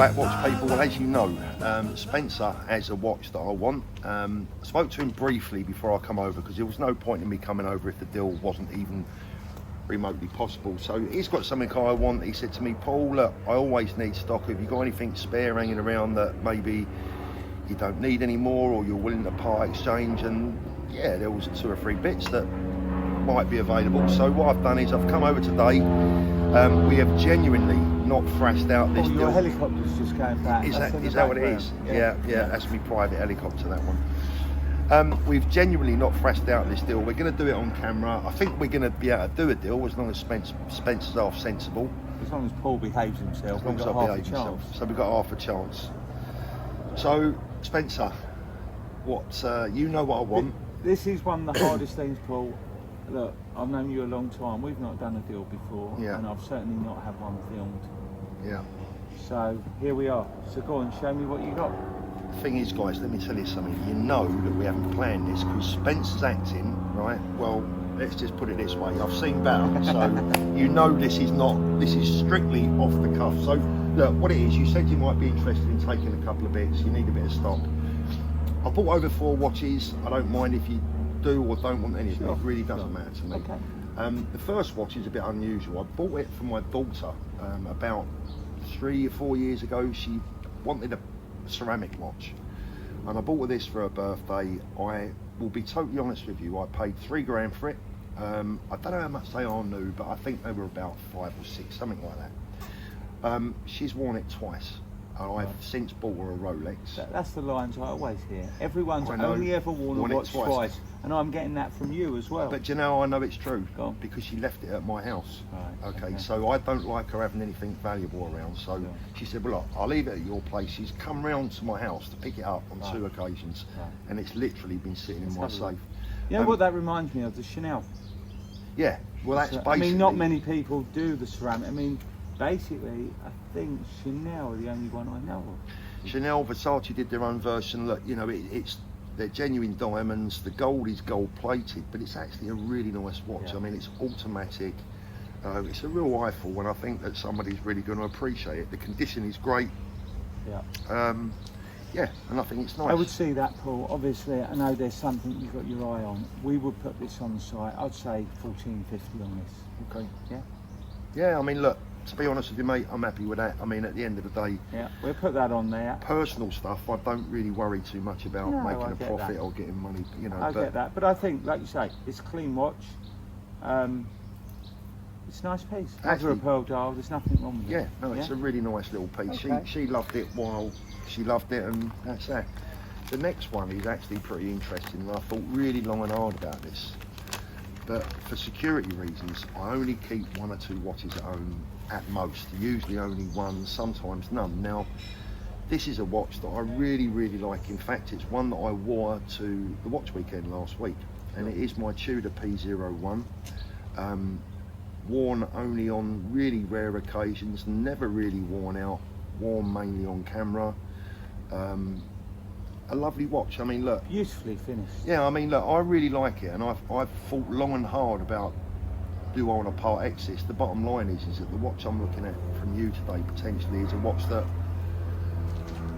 Right, watch people, well as you know, Spencer has a watch that I want. I spoke to him briefly before I come over because there was no point in me coming over if the deal wasn't even remotely possible. So he's got something I want. He said to me, Paul, look, I always need stock. Have you got anything spare hanging around that maybe you don't need anymore or you're willing to part exchange? And yeah, there was 2 or 3 bits that might be available. So what I've done is I've come over today. We have genuinely not thrashed out this deal. Your helicopter's just going back. Is that what it is? Yeah, that's my private helicopter, that one. We've genuinely not thrashed out this deal. We're going to do it on camera. I think we're going to be able to do a deal as long as Spencer's half sensible. As long as Paul behaves himself, as long we've as got I half a behave chance. myself. So we've got half a chance. So, Spencer, what you know what I want. This is one of the hardest things, Paul. Look, I've known you a long time. We've not done a deal before, and I've certainly not had one filmed. Yeah. So here we are. So go on, show me what you got. The thing is, guys, let me tell you something. You know that we haven't planned this because Spencer's acting, right? Well, let's just put it this way. I've seen better, so you know this is strictly off the cuff. So look, what it is, you said you might be interested in taking a couple of bits. You need a bit of stock. I bought over 4 watches. I don't mind if you do or don't want any of it. It really doesn't matter to me. Okay. The first watch is a bit unusual. I bought it for my daughter about 3 or 4 years ago. She wanted a ceramic watch, and I bought her this for her birthday. I will be totally honest with you, I paid $3 grand for it. I don't know how much they are new, but I think they were about 5 or 6, something like that. She's worn it twice. I've since bought her a Rolex. That's the lines I always hear. Everyone's only ever worn a watch twice, and I'm getting that from you as well. But you know, I know it's true because she left it at my house. Right, okay, so I don't like her having anything valuable around. So she said, well, look, I'll leave it at your place. She's come round to my house to pick it up on 2 occasions, and it's literally been sitting in my safe. You know what that reminds me of? The Chanel. Yeah, well, that's basically. I mean, not many people do the ceramic. I mean, basically, I think Chanel are the only one I know of. Chanel, Versace did their own version. Look, you know, they're genuine diamonds. The gold is gold plated, but it's actually a really nice watch. I mean, it's automatic. It's a real eyeful, and I think that somebody's really going to appreciate it. The condition is great. Yeah, and I think it's nice. I would see that, Paul. Obviously, I know there's something you've got your eye on. We would put this on the site. I'd say 14.50 on this. Okay. Yeah. Yeah, I mean, look, to be honest with you, mate, I'm happy with that. I mean, at the end of the day, we'll put that on there. Personal stuff, I don't really worry too much about making a profit or getting money, you know. I get that, but I think, like you say, it's a clean watch. It's a nice piece. After a pearl dial, there's nothing wrong with it. Yeah, no, it's a really nice little piece. Okay. She loved it while she loved it, and that's that. The next one is actually pretty interesting, and I thought really long and hard about this. But for security reasons, I only keep 1 or 2 watches at home at most. Usually only 1, sometimes none. Now, this is a watch that I really, really like. In fact, it's one that I wore to the watch weekend last week, and it is my Tudor P01. Worn only on really rare occasions, never really worn out, worn mainly on camera. A lovely watch. I mean, look, beautifully finished. Yeah, I mean, look, I really like it, and I've thought long and hard about, do I want to part X this? The bottom line is that the watch I'm looking at from you today potentially is a watch that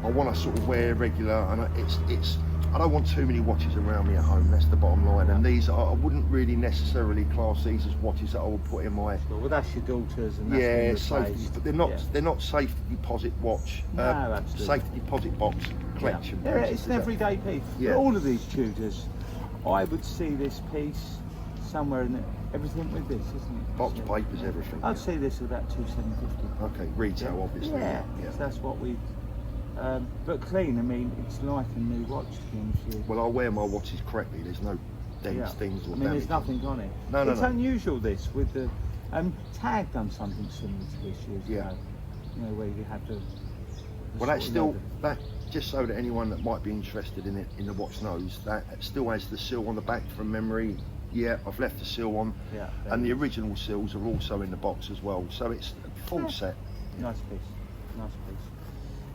I want to sort of wear regular, and it's I don't want too many watches around me at home. That's the bottom line. And these I wouldn't really necessarily class these as watches that I would put in my. Well, that's your daughters, and that's but they're not safe deposit watch. No, absolutely. Safe deposit box collection. Yeah, it's an everyday piece. Yeah. All of these Tudors, I would see this piece somewhere in everything with this, isn't it? Box papers, everything. I'd see this at about 2,750. Okay, retail, obviously. Yeah. So that's what we. But clean, I mean, it's like a new watch to be honest with you. Well, I wear my watches correctly. There's no dents, things, or damage. There's nothing on it. No, it's unusual this with the Tag done something similar to this years ago. You know, where you had the well, that's still that. Just so that anyone that might be interested in it in the watch knows that it still has the seal on the back from memory. Yeah, I've left the seal on, and the original seals are also in the box as well. So it's a full set. Nice piece. Nice piece.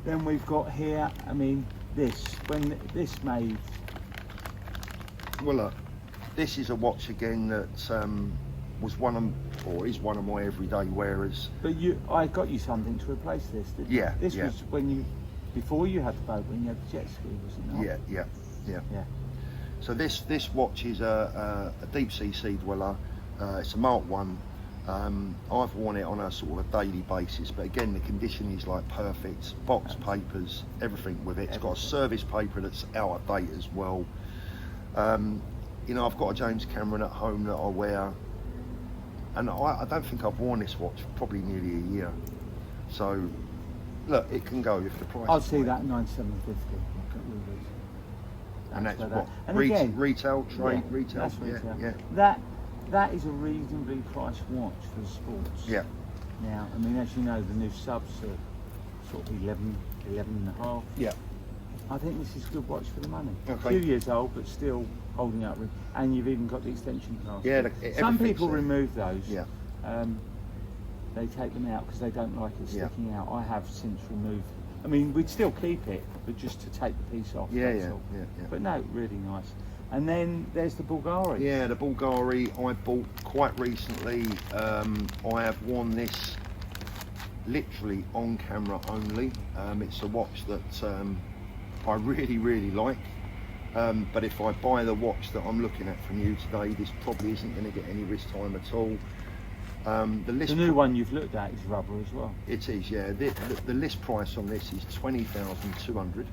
Then we've got here, I mean, when this made... Well, look, this is a watch again that was one of, or is one of my everyday wearers. But I got you something to replace this, didn't Yeah, you? This yeah. was before you had the boat, when you had the jet ski, was it not? Yeah. So this watch is a deep sea dweller. It's a Mark 1. I've worn it on a sort of a daily basis, but again, the condition is like perfect. Box papers, everything with it. It's got a service paper that's out of date as well. You know, I've got a James Cameron at home that I wear, and I don't think I've worn this watch for probably nearly a year. So, look, it can go if the price. I'll see that 9,750. And that's what and again, retail, trade, yeah, retail. That's retail. Yeah. That is a reasonably priced watch for the sports. Yeah. Now, I mean, as you know, the new subs are sort of 11 and a half. Yeah. I think this is a good watch for the money. Okay. A few years old, but still holding up. And you've even got the extension clasp. Yeah. Some people remove those. Yeah. They take them out because they don't like it Yeah. sticking out. I have since removed. I mean, we'd still keep it, but just to take the piece off. Yeah. That's all. But no, really nice. And then there's the Bulgari. Yeah, the Bulgari I bought quite recently. I have worn this literally on camera only. It's a watch that I really like. But if I buy the watch that I'm looking at from you today, this probably isn't going to get any wrist time at all. The new one you've looked at is rubber as well. It is, yeah. The list price on this is 20,200.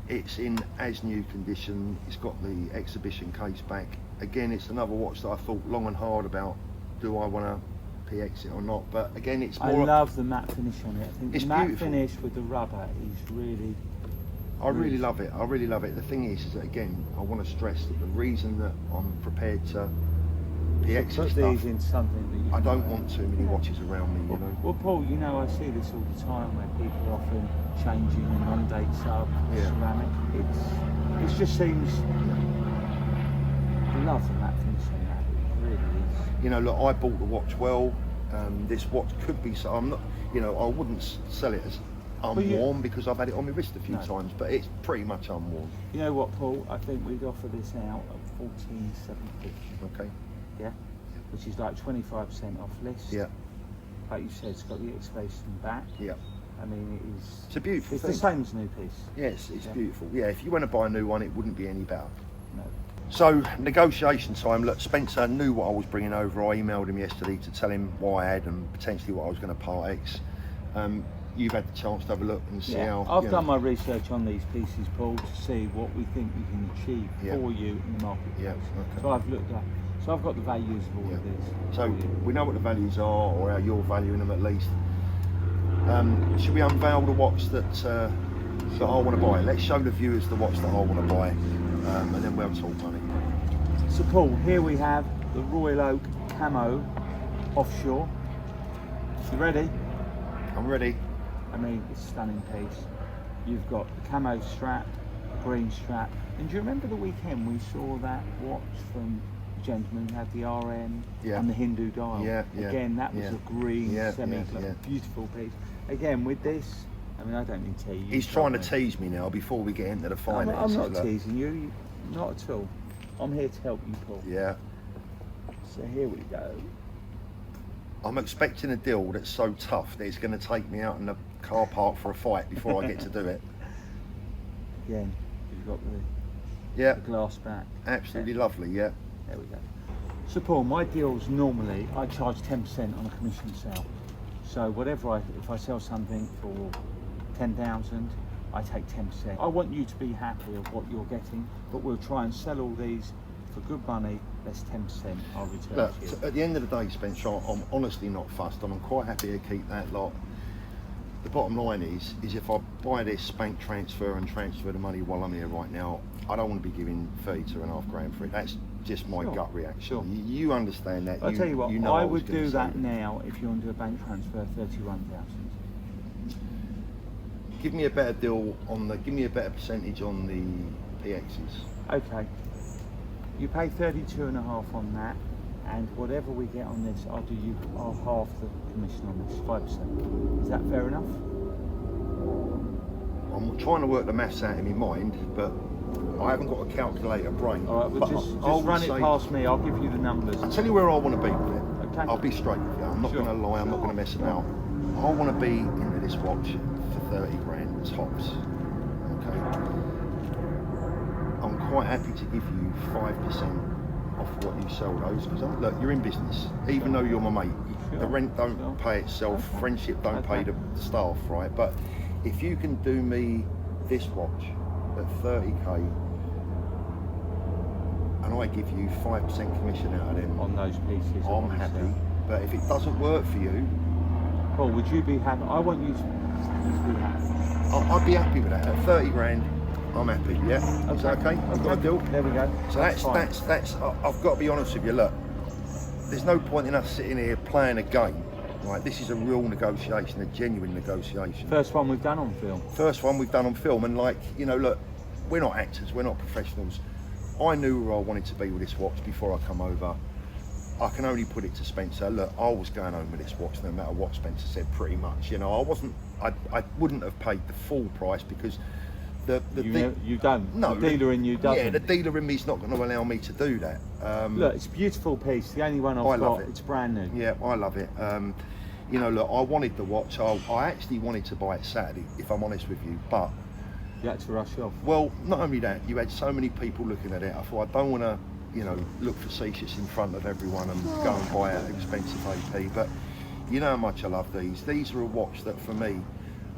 It's in as new condition. It's got the exhibition case back. Again, it's another watch that I thought long and hard about. Do I want to PX it or not? But again, it's more. I love the matte finish on it. I think it's the matte beautiful. finish with the rubber is really. I really love it. I really love it. The thing is that again, I want to stress that the reason that I'm prepared to PX Put stuff, these in something that you I don't want too many watches around me, you know. Well, Paul, you know, I see this all the time where people are often changing a non-date sub, ceramic. It just seems. I love the matte finish on that. It really is. You know, look, I bought the watch well. This watch could be. So I'm not. You know, I wouldn't sell it as unworn because I've had it on my wrist a few times, but it's pretty much unworn. You know what, Paul? I think we'd offer this out at 14,750. Okay. Yeah, which is like 25% off list. Yeah. Like you said, it's got the X-Face back. Yeah. I mean, it is. It's a beautiful It's thing. the same as a new piece. Yes, it's beautiful. Yeah, if you went to buy a new one, it wouldn't be any better. No. So, negotiation time. Look, Spencer knew what I was bringing over. I emailed him yesterday to tell him what I had and potentially what I was going to part X. You've had the chance to have a look and see how. I've done my research on these pieces, Paul, to see what we think we can achieve for you in the marketplace. Yeah, okay. So I've looked up. So I've got the values of all of these. So we know what the values are, or how you're valuing them at least. Should we unveil the watch that I want to buy? Let's show the viewers the watch that I want to buy, and then we'll talk money. So Paul, here we have the Royal Oak Camo Offshore. You ready? I'm ready. I mean, it's a stunning piece. You've got the camo strap, the green strap. And do you remember the weekend we saw that watch from the gentleman who had the RM and the Hindu dial? Yeah. Again, that was a green semi-gloss, beautiful piece. Again, with this, I mean, I don't need to tell you. He's trying to tease me now before we get into the finances. I'm not teasing you, not at all. I'm here to help you, Paul. Yeah. So here we go. I'm expecting a deal that's so tough that it's going to take me out in the car park for a fight before I get to do it. Again, you've got the glass back. Absolutely lovely, yeah. There we go. So Paul, my deals normally, I charge 10% on a commission sale. So whatever if I sell something for 10,000, I take 10%. I want you to be happy of what you're getting, but we'll try and sell all these for good money. Less 10%, I'll return Look, to you. at the end of the day, Spencer, I'm honestly not fussed. I'm quite happy to keep that lot. The bottom line is if I buy this bank transfer and transfer the money while I'm here right now, I don't want to be giving 32.5 grand for it. That's just my gut reaction. Sure. You understand that. I'll tell you what, know I was would gonna do say that now if you want to do a bank transfer, 31,000. Give me a better deal on give me a better percentage on the PXs. Okay. You pay 32.5 on that, and whatever we get on this, I'll half the commission on this, 5%. Is that fair enough? I'm trying to work the maths out in my mind, but I haven't got a calculator brain. All right, well, but just I would run it say- past me. I'll give you the numbers. I'll tell you where I want to be with it. Okay. I'll be straight with you. I'm not Sure. going to lie. I'm not going to mess about. I want to be into this watch for 30 grand tops. Okay. I'm quite happy to give you 5% off what you sell those because look, you're in business. Even though you're my mate, Sure. the rent don't Sure. pay itself. Okay. Friendship don't Okay. pay the staff, right? But if you can do me this watch at 30k, and I give you 5% commission out of them, On those pieces. I'm happy. But if it doesn't work for you, Paul, would you be happy? I want you to be happy. I'd be happy with that. At 30 grand, I'm happy. Yeah, is that okay? I've got a deal. There we go. So fine. that's. I've got to be honest with you. Look, there's no point in us sitting here playing a game. Right, this is a real negotiation, a genuine negotiation. First one we've done on film. First one we've done on film, and like, you know, look, we're not actors, we're not professionals. I knew where I wanted to be with this watch before I come over. I can only put it to Spencer. Look, I was going home with this watch, no matter what Spencer said, pretty much. You know, I wouldn't have paid the full price because You don't. No, the dealer in you doesn't. Yeah, the dealer in me's not going to allow me to do that. Look, it's a beautiful piece. The only one I I've love got. it. It's brand new. Yeah, I love it. You know, look, I wanted the watch. I actually wanted to buy it Saturday, if I'm honest with you. But, You had to rush off. well, not only that, you had so many people looking at it. I thought, I don't want to, you know, look facetious in front of everyone and go and buy an expensive AP. But you know how much I love these. These are a watch that for me.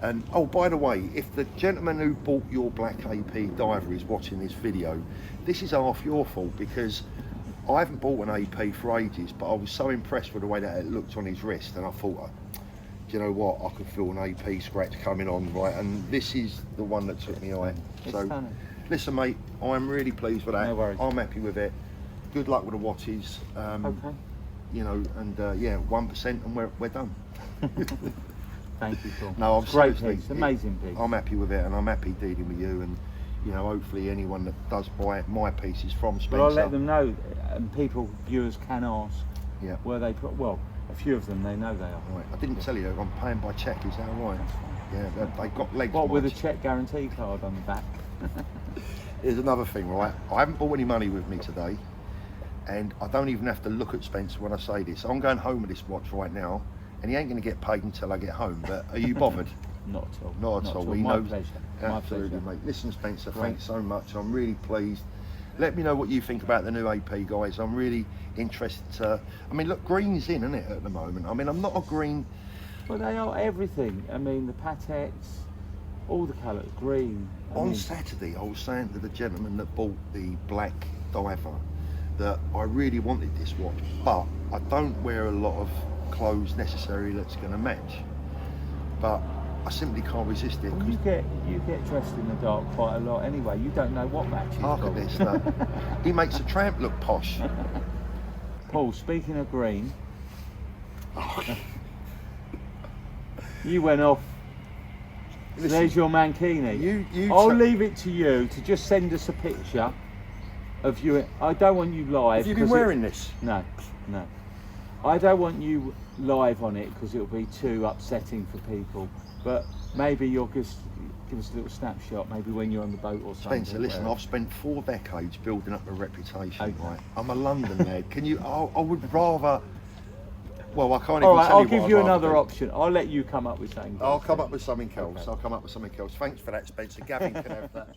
And oh, by the way, if the gentleman who bought your black AP diver is watching this video, this is half your fault because I haven't bought an AP for ages, but I was so impressed with the way that it looked on his wrist, and I thought, do you know what? I could feel an AP scratch coming on, right? And this is the one that took me eye. It's So, stunning. listen, mate, I'm really pleased with that. No worries. I'm happy with it. Good luck with the watches. Okay. You know, and yeah, 1%, and we're done. Thank you, Paul. No, I'm It's a great seriously, piece. Amazing piece. I'm happy with it, and I'm happy dealing with you, and you know, hopefully anyone that does buy my pieces from Spencer. But I'll let them know, and people, viewers can ask Yeah. where they put. Well, a few of them they know they are. Right. I didn't tell you I'm paying by cheque. Is that all right? That's fine. Yeah, they got legs. What with a mate. check guarantee card on the back? Here's another thing, right? I haven't bought any money with me today, and I don't even have to look at Spencer when I say this. I'm going home with this watch right now, and he ain't going to get paid until I get home. But are you bothered? Not at all. Not at all. He My knows. pleasure. Absolutely, My pleasure. mate. Listen, Spencer, Great. thanks so much. I'm really pleased. Let me know what you think about the new AP, guys. I'm really interested to... I mean, look, green's in, isn't it, at the moment? I mean, I'm not a green... Well, they are everything. I mean, the Pateks, all the colours, green. I On mean, Saturday, I was saying to the gentleman that bought the black diver that I really wanted this watch, but I don't wear a lot of clothes necessarily that's going to match. But I simply can't resist it. well, 'Cause you get dressed in the dark quite a lot anyway. You don't know what matches. look Paul. at this, look. He makes a tramp look posh. Paul, speaking of green, you went off. So Listen, there's your mankini. I'll leave it to you to just send us a picture of you. I don't want you live. Have you been 'cause wearing this? No. I don't want you live on it because it'll be too upsetting for people. But maybe you'll just give us a little snapshot, maybe when you're on the boat or something. Spencer, listen, where- I've spent 4 decades building up a reputation, Okay. right? I'm a London lad. Can you, I would rather, well, I can't even All right, tell I'll you give what you I'd rather another do. option. I'll let you come up with something. I'll come up with something else. Okay. I'll come up with something else. Thanks for that, Spencer. Gavin can have that.